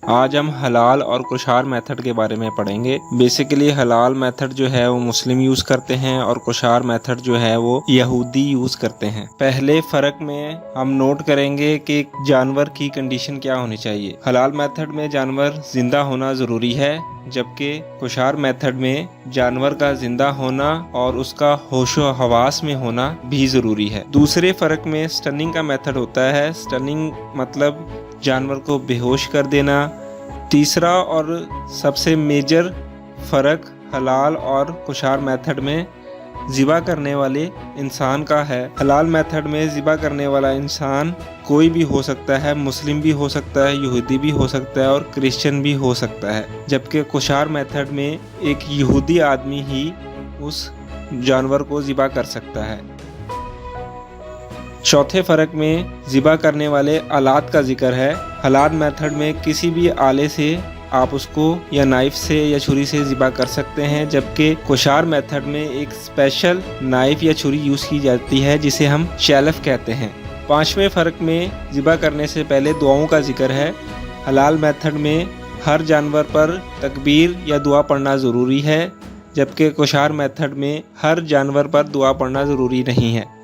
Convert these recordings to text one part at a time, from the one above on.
آج ہم حلال اور کوشار میتھڈ کے بارے میں پڑھیں گے۔ بیسیکلی حلال میتھڈ جو ہے وہ مسلم یوز کرتے ہیں اور کوشار میتھڈ جو ہے وہ یہودی یوز کرتے ہیں۔ پہلے فرق میں ہم نوٹ کریں گے کہ جانور کی کنڈیشن کیا ہونی چاہیے۔ حلال میتھڈ میں جانور زندہ ہونا ضروری ہے، جبکہ کوشار میتھڈ میں جانور کا زندہ ہونا اور اس کا ہوش و حواس میں ہونا بھی ضروری ہے۔ دوسرے فرق میں سٹننگ کا میتھڈ ہوتا ہے۔ سٹننگ مطلب جانور کو بے ہوش کر دینا۔ تیسرا اور سب سے میجر فرق حلال اور کوشار میتھڈ میں ذبح کرنے والے انسان کا ہے۔ حلال میتھڈ میں ذبح کرنے والا انسان کوئی بھی ہو سکتا ہے، مسلم بھی ہو سکتا ہے، یہودی بھی ہو سکتا ہے اور کرسچن بھی ہو سکتا ہے، جبکہ کوشار میتھڈ میں ایک یہودی آدمی ہی اس جانور کو ذبح کر سکتا ہے۔ چوتھے فرق میں ذبح کرنے والے آلات کا ذکر ہے۔ حلال میتھڈ میں کسی بھی آلے سے آپ اس کو یا نائف سے یا چھری سے ذبح کر سکتے ہیں، جبکہ کوشار میتھڈ میں ایک اسپیشل نائف یا چھری یوز کی جاتی ہے جسے ہم شیلف کہتے ہیں۔ پانچویں فرق میں ذبح کرنے سے پہلے دعاؤں کا ذکر ہے۔ حلال میتھڈ میں ہر جانور پر تکبیر یا دعا پڑھنا ضروری ہے، جبکہ کوشار میتھڈ میں ہر جانور پر دعا پڑھنا ضروری نہیں ہے۔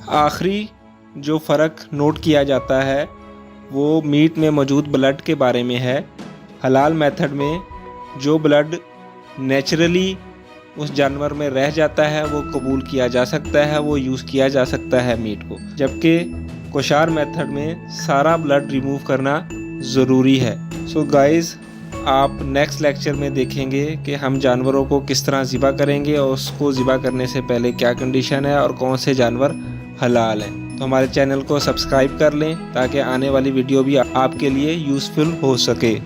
آخری جو فرق نوٹ کیا جاتا ہے وہ میٹ میں موجود بلڈ کے بارے میں ہے۔ حلال میتھڈ میں جو بلڈ نیچرلی اس جانور میں رہ جاتا ہے وہ قبول کیا جا سکتا ہے، وہ یوز کیا جا سکتا ہے میٹ کو، جبکہ کوشار میتھڈ میں سارا بلڈ ریموو کرنا ضروری ہے۔ سو گائز، آپ نیکسٹ لیکچر میں دیکھیں گے کہ ہم جانوروں کو کس طرح ذبح کریں گے اور اس کو ذبح کرنے سے پہلے کیا کنڈیشن ہے اور کون سے جانور حلال ہیں۔ تو ہمارے چینل کو سبسکرائب کر لیں تاکہ آنے والی ویڈیو بھی آپ کے لیے یوزفل ہو سکے۔